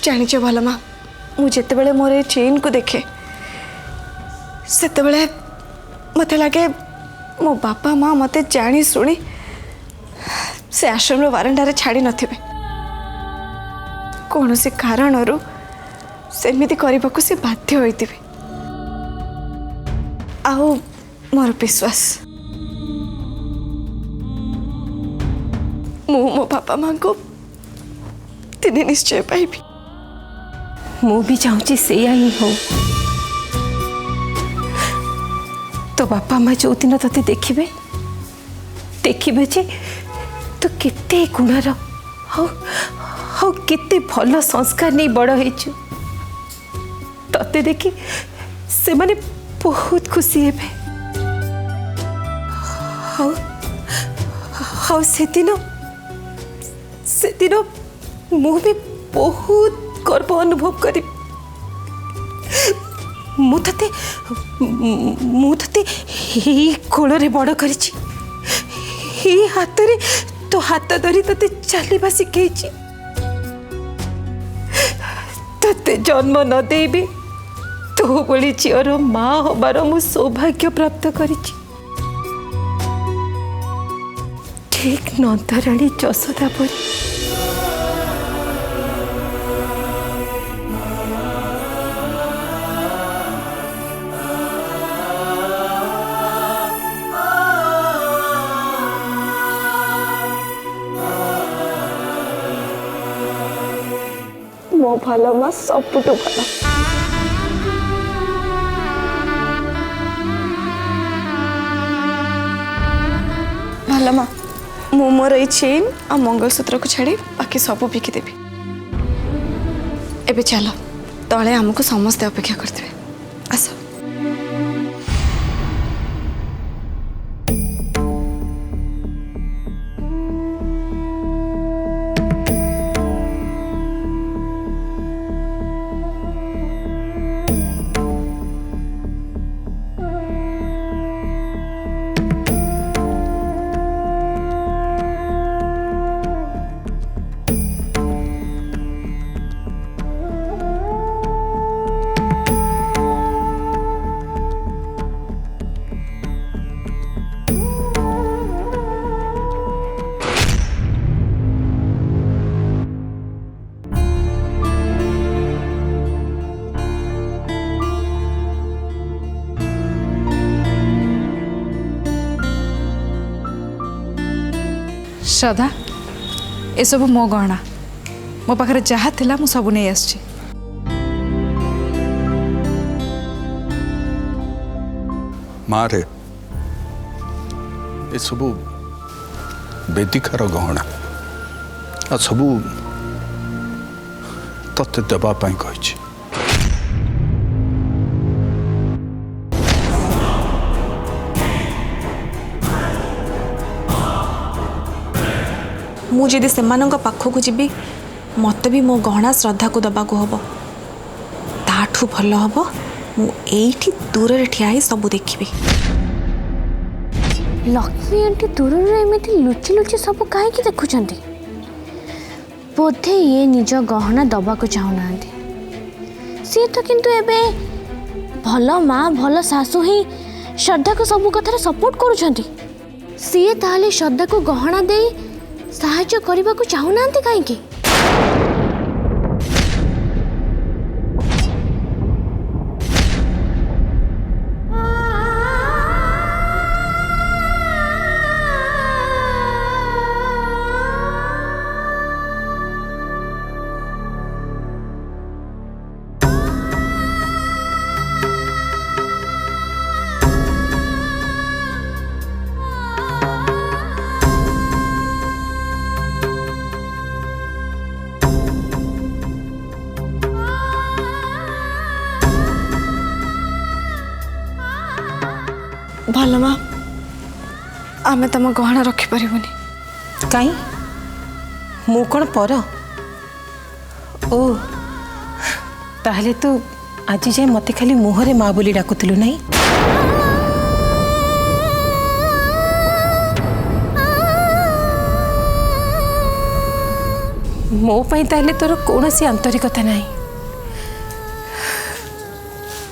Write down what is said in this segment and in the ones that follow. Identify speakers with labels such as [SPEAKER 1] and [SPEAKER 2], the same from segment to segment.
[SPEAKER 1] जानिच भल माँ मुझे बेले मोर ये चेन को देखे से मत लगे मो बापा माँ मत जानी शुणी से आश्रम बारंडारे छाड़ी नथिबे कौन से कारण सेमिति करने को से बाध्य होइतिबे आओ मोर विश्वास मो बापा माँ को दिने निश्चय पाइबी
[SPEAKER 2] मु भी चाहूँगी सेया ही हो तो बापा माँ जो दिन ते देखिबे देखिबे जे तो केते गुणर हाउ केते भल संस्कार नहीं बड़ होइछु तते देखी से माने बहुत खुशी हेबे हाउ हाउ से दिन मु भी बहुत गर्व अनुभव करी मु तते ही कोଳରେ बड़ करिछि ही हाथ रे तो हाथ धरी तते चलवा शिखैछि तते जन्म न देबे तो बोली झीर माँ हबार मु सौभाग्य प्राप्त करिछि ठीक नंदराणी जशोदा परी
[SPEAKER 1] मो भल माँ सबुठ भल भल माँ मु मोर ये चेन आ मंगलसूत्र को छाड़ी बाकी सब बिकिदेवी एबे चलो तले आमको समस्ते अपेक्षा करते आस
[SPEAKER 3] श्रद्धा ए सब मो गहना मो पाखे जहाँ थिला मु सब नहीं आसछि
[SPEAKER 4] मारे ये सब वेदिकार गहना आ सब तते देवाई कही
[SPEAKER 1] मुझे से पाखक जी मत भी मो गहना श्रद्धा को दबा को हम ताठू भल हम मुझे दूर ठिया सब देखी
[SPEAKER 5] लक्ष्मी आंटी दूर एमती लुचि लुचि सब कहीं देखुं बोधे ये निज गहना दबा को चाहूना सी तो किंतु एबे भल माँ भल सासु ही श्रद्धा को सब कथार सपोर्ट करुँच सी ताले श्रद्धा को गहना दे साहाय्य करने को चाहूना कहीं
[SPEAKER 1] भल माँ आमे तम गहना रखिपारे
[SPEAKER 2] कहीं मु कौन पर ओ ताहले तो आज जाए मत खाली मुहरे माँ बोली डाकुलु नहीं मो पाई ताहले तोर कौनसी आंतरिकता नहीं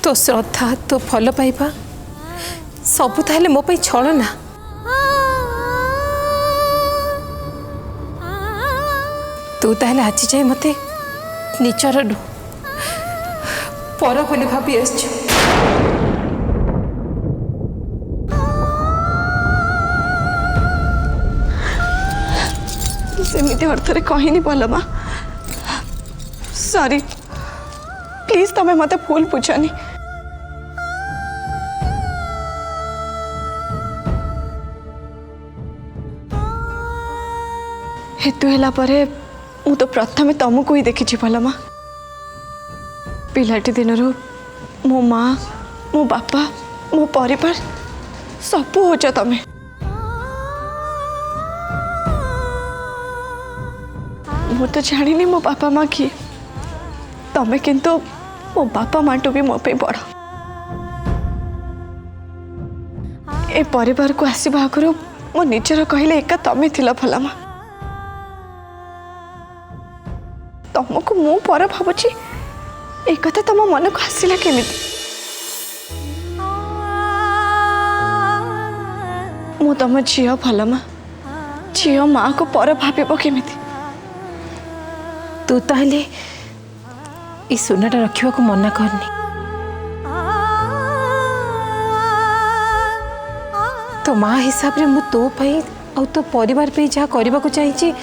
[SPEAKER 2] तो श्रद्धा तो भल पाइबा सबू ताहले मो पाई छल ना तू ताहले आज जाए मते निचर पर बोली भाभी आसछु
[SPEAKER 1] सेमिति अर्थरे कहनी पलमा सॉरी प्लीज तमें मते भूल बुझनी हेतु हैला परे मु तो प्रथमे तुमको ही देखी पलमा पिलाटी दिन मो माँ मो बापा मो परिवार सब होच तमें मु तो जानी मो बापा माँ किए तमें किंतु मो बापा माँ टू भी मो पे बड़ ए परिवार को आसवा आगु मो निजर कहले एका तमें थिल फलामा तुमको मु पर भावुची एक कथा तुम मन को आसला केमी मु तुम झील फलामा झील माँ को पर भाव केमी
[SPEAKER 2] तू ताहले ई सुनाटा रखा को मना करनी तो माँ हिसाब रे मु तो पाई और तो परिवार पे जहाँ करने को चाहिए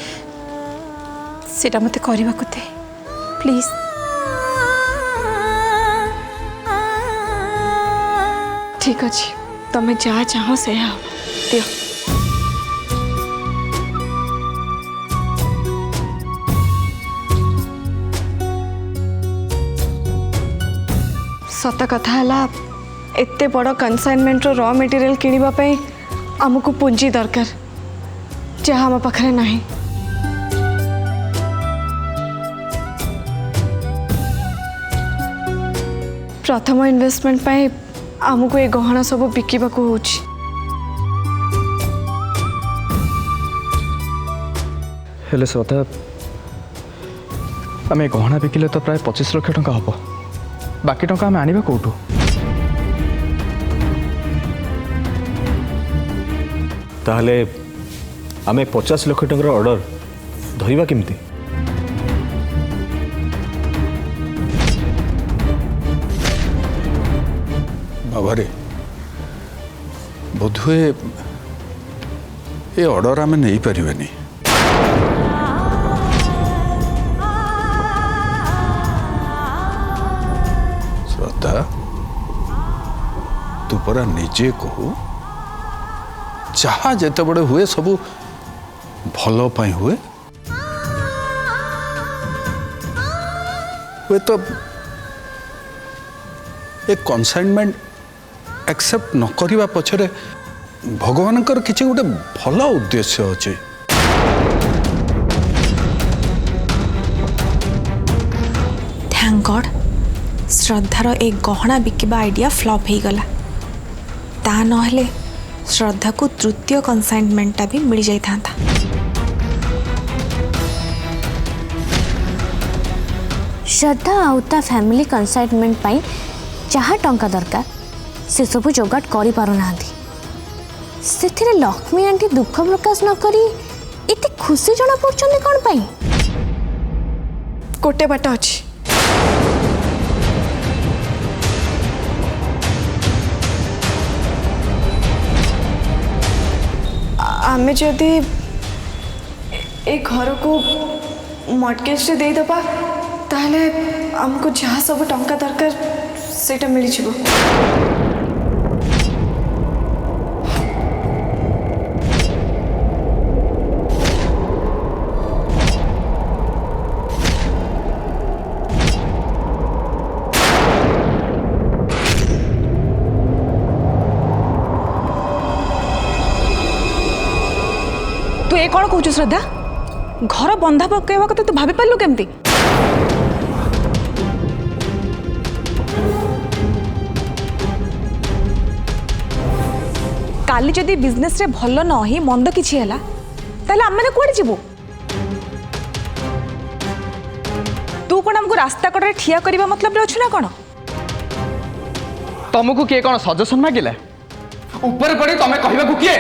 [SPEAKER 2] सेटा मते करने को दे प्लीज
[SPEAKER 1] ठीक अच्छे तुम्हें जहाँ चाहो से दियो सत कथा है एते बड़ कन्साइनमेंट रॉ मटेरियल किनिबा पई आमको पूंजी दरकार जहाँ आम पाखे नहीं प्रथम इन्वेस्टमेंट पाई आमको ये गहना सब बिकिबा को होची
[SPEAKER 6] हेले श्रद्धा आम गहना बिकिले तो प्राय 25 लाख टंका हम बाकी टंका आम आनिबा कोठू
[SPEAKER 7] ताहले आम 50 लाख टंकार ऑर्डर धरवा केमती
[SPEAKER 4] बाबारे बोधुए ये ऑर्डर आम नहीं पारिबेनी श्रद्धा तू परा निजे कहू जहाँ जिते बड़े हुए सब भल पाई हुए तो एक कन्साइनमेंट एक्सेप्ट न करवा पछरे भगवान किसी गोटे भल उद्देश्य अच्छे
[SPEAKER 1] थैंक गॉड श्रद्धार एक गहना बिकिबा आइडिया फ्लॉप हो गला ता नहले श्रद्धा को तृतीय कन्साइनमेंटा भी मिल जाई था
[SPEAKER 5] श्रद्धा आउता फैमिली कन्साइनमेंट पाई जहाँ टंका दरकार से सब जोगाड़ करि पारु नांती सेथिरे लक्ष्मी आंटी दुख प्रकाश न करी इते खुशी जणा पड़छन्ती कोन पाई
[SPEAKER 1] गोटे बाट अछि आमे जदि ए घर को मॉर्गेज रे दे दबा ताहले हमको जहाँ सब टंका दरकार सेटा मिल जिवो
[SPEAKER 8] तू ये कौन कहूँ श्रद्धा घर बंधा पकड़ा कथा तू भाभी पार्लु केमती काली जदि बिजनेस रे भल न ही मंद किछि हैला ताले हम माने कोड जीवो तू कौन हमको रास्ता कड़े ठिया करवा मतलब अच्छु ना कौन
[SPEAKER 6] तुमको किए कौन सजेशन मागिले ऊपर पड़ी तुम्हें कहवा किए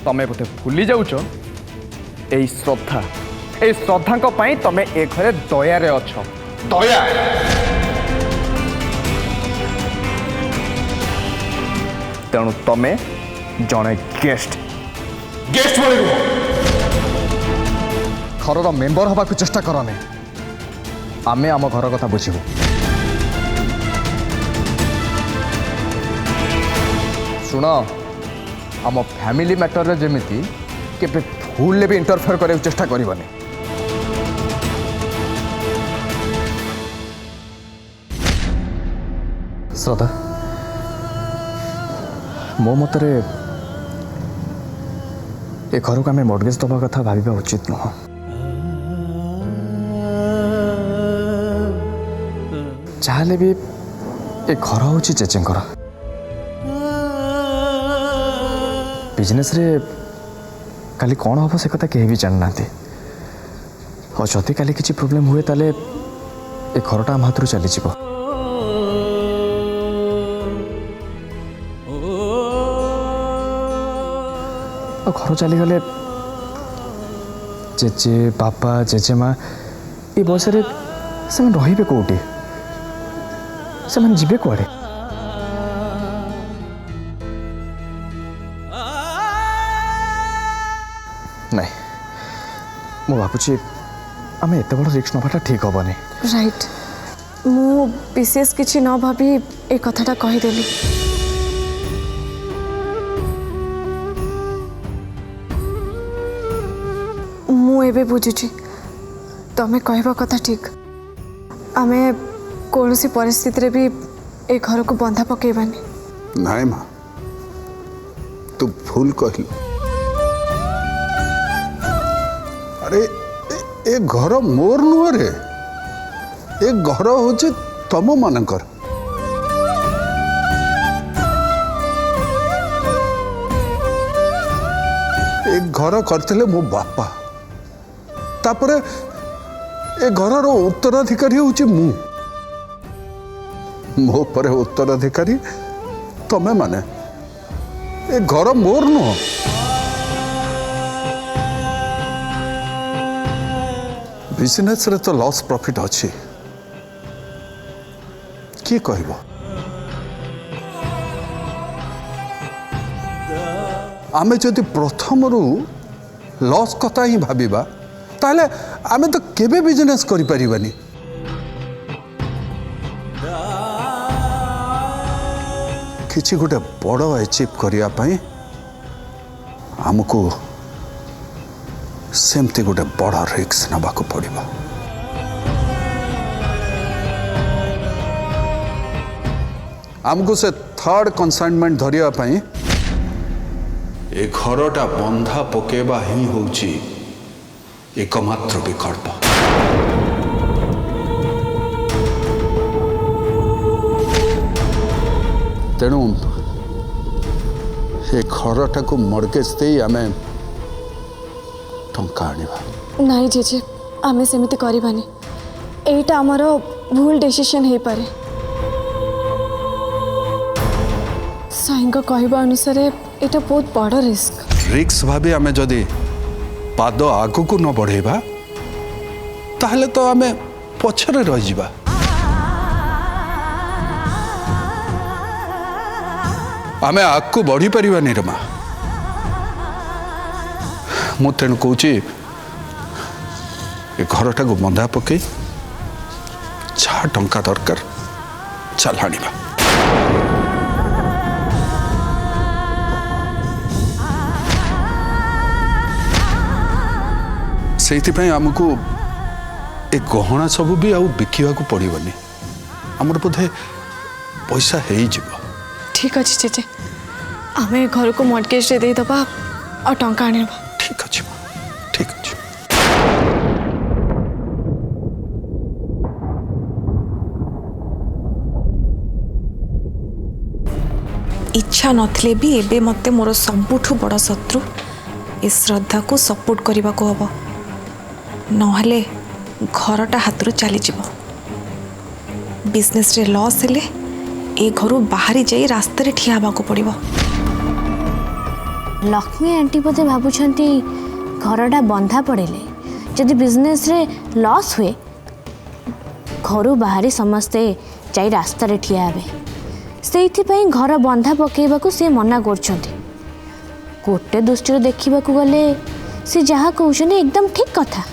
[SPEAKER 6] तमें बोधे भूली जाऊच यही श्रद्धा ए श्रद्धा तमें ए घरे दया रे अछ दया तेणु तमें जड़े गेस्ट गेस्ट घर मेम्बर हवा चेष्टा करने आमे आम घर कथा बुझू शुण आम फैमिली मैटर रे जेमिति केबे भूल भी इंटरफेयर करे चेष्टा करबनी श्रद्धा मो मतरे ए घर को आम मॉर्गेज दबा कथा भाविबा उचित नुह चाहे भी ए घर हूँ जेजेंकर बिजनेस रे काली कौन हम से कथा कहीं भी जानना और जदि काली किसी प्रोब्लेम हुए ताले ए घरटा आम हाथ चली जीव घर चली गले जेजे बापा जेजेमा ये बयस से रे कौटी से जीवे कुआड़े नहीं मु भावुची आम एत बड़ रिस्क नवाटा ठीक हेनी
[SPEAKER 1] राइट मु विशेष किसी न भाभी ए कथाटा कहीदेली मु एबे बुझुची तमे कहबा कथा ठीक आमे कौनसी परिस्थिति रे भी ए घर को बंधा पकेबानी
[SPEAKER 4] नाई माँ तू भूल कहलु अरे ए घर मोर नुह रे ए घर हूँ तम मानकर ए घर करते मो बापा तापरे ए घर उत्तराधिकारी हूँ मु मो पर उत्तराधिकारी तमे माने ए घर मोर नुह बिजनेस रे तो लॉस प्रॉफिट अच्छी किए कहब आमे जदि प्रथम लॉस कथा ही भाविबा ताहले आमे तो केबे बिजनेस करि परिबानी किछि गोटे बड़ अचीव करिया पई हमको सेमती गोटे बड़ रिस्क नबाक पड़िबा हमको से थर्ड कंसाइनमेंट धरिया पई ए घरटा बंधा पकेबा ही होची एकमात्र विकल्प तेणु ए घरटा को मर्गेज दे आमे टंका आनिबा
[SPEAKER 1] नाई जेजे आमे सेमिति करिबानी एटा हमरो भूल डिसीजन हे पारे साईंग कहबा अनुसार एटा बहुत बड़ रिस्क
[SPEAKER 4] भाभी आमे जदि पाद आगु को न बढ़ेबा ताहले तो आमे पछरे रह जिबा आमे आगु बढ़ी परिबानी रे मां मु तेणु कौची ए घरटा को बंधा पकई जहाँ टंका दरकार चल आनिबा से आमको ए गहना सब भी आउ बिकिवा को पड़ोनी आमर बोधे पैसा हो
[SPEAKER 1] ठीक अच्छे चेचे आम घर को मर्गेज दे दबा और टंका आनिबा
[SPEAKER 4] ठीक अच्छे ठीक अच्छे
[SPEAKER 1] इच्छा नथिले भी एबे मते मोर सबुठु बड़ शत्रु ए श्रद्धा को सपोर्ट करने को हम नहले घरटा हाथ चली बिजनेस रे लॉस हेले ए घर बाहरी जाई रास्ते रे ठिया हवा को पड़िबो।
[SPEAKER 5] लक्ष्मी आंटी बोधे भावुंट घरटा बंधा पड़े जदि बिजनेस रे लॉस हुए घर बाहरी समस्ते जाई रास्ता रे ठिया हेबे से घर बंधा पकेबाकू से मना कर गोटे दृष्टि देखा गले से जहाँ कहते एकदम ठीक कथा।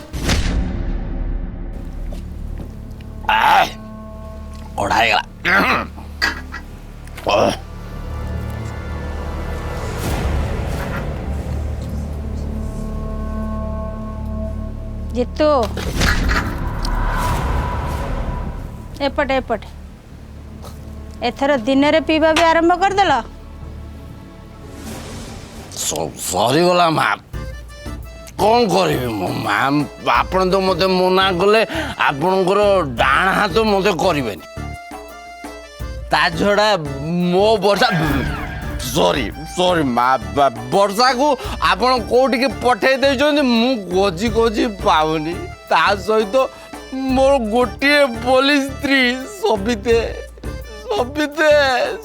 [SPEAKER 9] जितु एपट एपट एथर दिन रे पीवा भी आरंभ करदेल।
[SPEAKER 10] सरीगला माँ कौन करी मैम आपण तो मत मना कले आपणकर डाण हाथ मत करें ता छड़ा मो वर्षा सॉरी सॉरी माँ वर्षा को आपण कौटी के पठे दे मु खोजी खोजी पाऊनी ता सहित मोर गोटे पुलिस स्त्री सबिते सबिते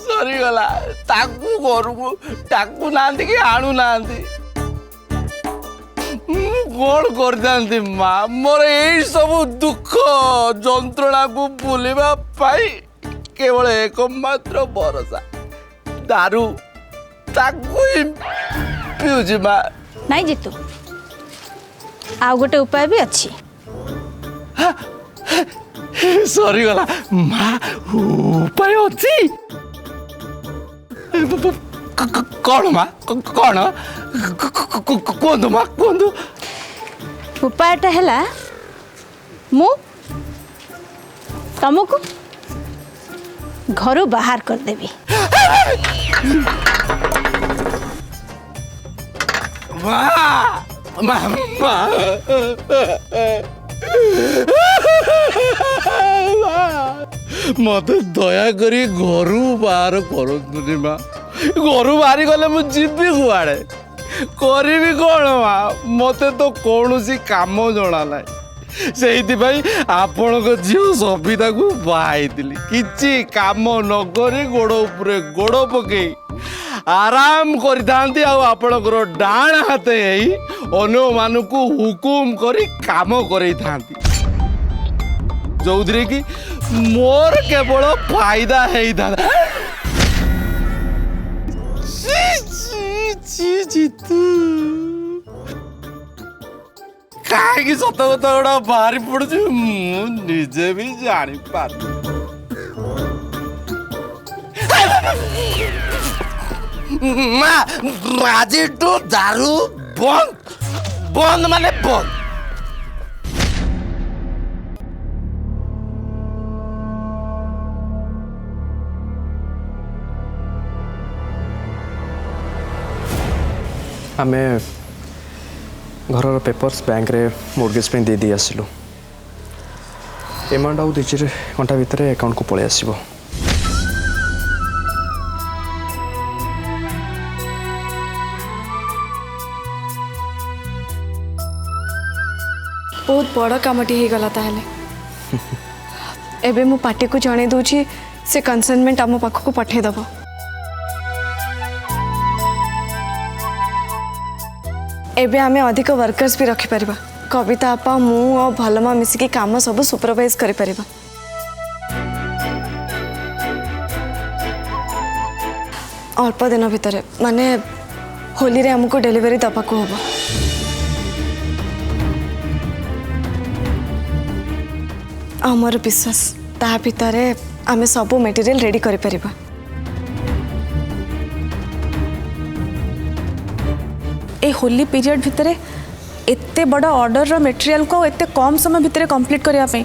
[SPEAKER 10] सरीगला ताकू घर को टाकू ना कि आणु ना कौन कर माँ मोर यही सब दुख जंत्रणा को भूलवा केवल एकमात्र भरोसा दारू ताकू ही पीऊँ माँ।
[SPEAKER 9] नहीं जितु आ गोटे उपाय भी अच्छी।
[SPEAKER 10] सरीगला माँ उपाय अच्छी कौन माँ कौन कहतु माँ कहतु
[SPEAKER 9] उपायटा है मु तुमको घर बाहर करदेवी।
[SPEAKER 10] मत दया करी घर बाहर करतुनी माँ घर बाहरी गले मु जीवी कुआड़े करी कौन माँ मत तो कौन सी काम जना ना से आपण झील सबिता को बाई किसी काम न करी गोड़ उपरे गोड़ पकई आराम करी आपणकर डाण हाथ अन्य मान को हुकुम करी काम करेई जो कि मोर केवल फायदा है कहीं सत कथा गुड़ा बाहरी पड़ू निजे भी जानी पार आज तो दारू बंद बंद माने बंद।
[SPEAKER 6] आमे घर पेपर्स बैंक रे मोर्गेज पे दे दी आसिलु एमाउंट आउ 2 घंटा भितर अकाउंट को पळे आसीबो।
[SPEAKER 11] बहुत बड़ कामटी हो गला ताहले एबे मु पार्टी को जणे दूची से कंसाइनमेंट आम पाख को पठे दबो। एबे आमे अधिक वर्कर्स भी रखि परिबा कविता आपा मु और भलमा मिसिकी काम सब सुपरवाइज करि परिबा। अल्प दिन भितर माने होली रे हमको डिलीवरी दबा को होबो। आमर विश्वास ता भितर आमे सब मटेरियल रेडी करि परिबा। ए होली पीरियड भितर एते बड़ा ऑर्डर रो मटेरियल को एते कम समय भितर कंप्लीट करिया पे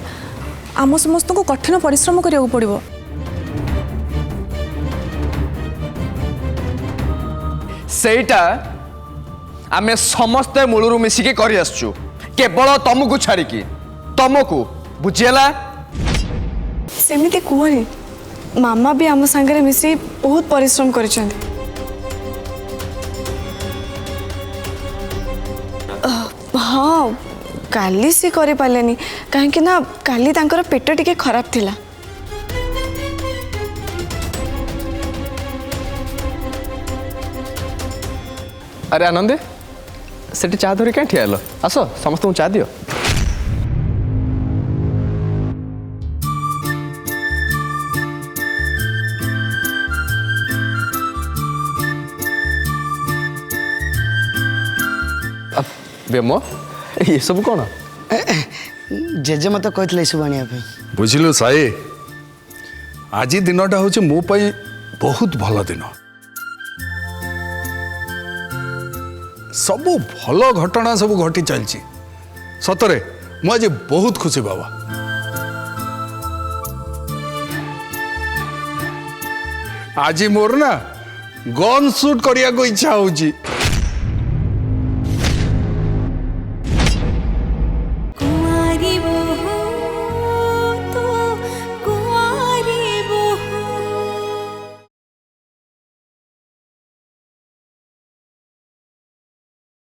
[SPEAKER 11] आम समस्त को कठिन परिश्रम करिया पड़िबो।
[SPEAKER 12] सेटा आमे समस्ते मूलरू मिसिके करि आसछु केवल तुमको छाड़िकी तुमको बुझेला
[SPEAKER 11] सेमिति कुहनी मामा भी आम संगे मिसी बहुत परिश्रम करिसेंती। हाँ काली सी करि पालेनी कहीं ना काली तांकर पेट टिके खराब थिला।
[SPEAKER 12] अरे आनंदे सेठी चा धरी क्या ठिया आस समस्त चा दियो। बेमो ये सब कौन
[SPEAKER 13] जेजे मत कहते सब आने
[SPEAKER 4] बुझिलु साई आज दिनटा हूँ मो पाई बहुत भल दिन सब भल घटना सब घटी चलची सतरे मु आज बहुत खुशी बाबा। आज मोर ना गन शूट करिया को इच्छा होची।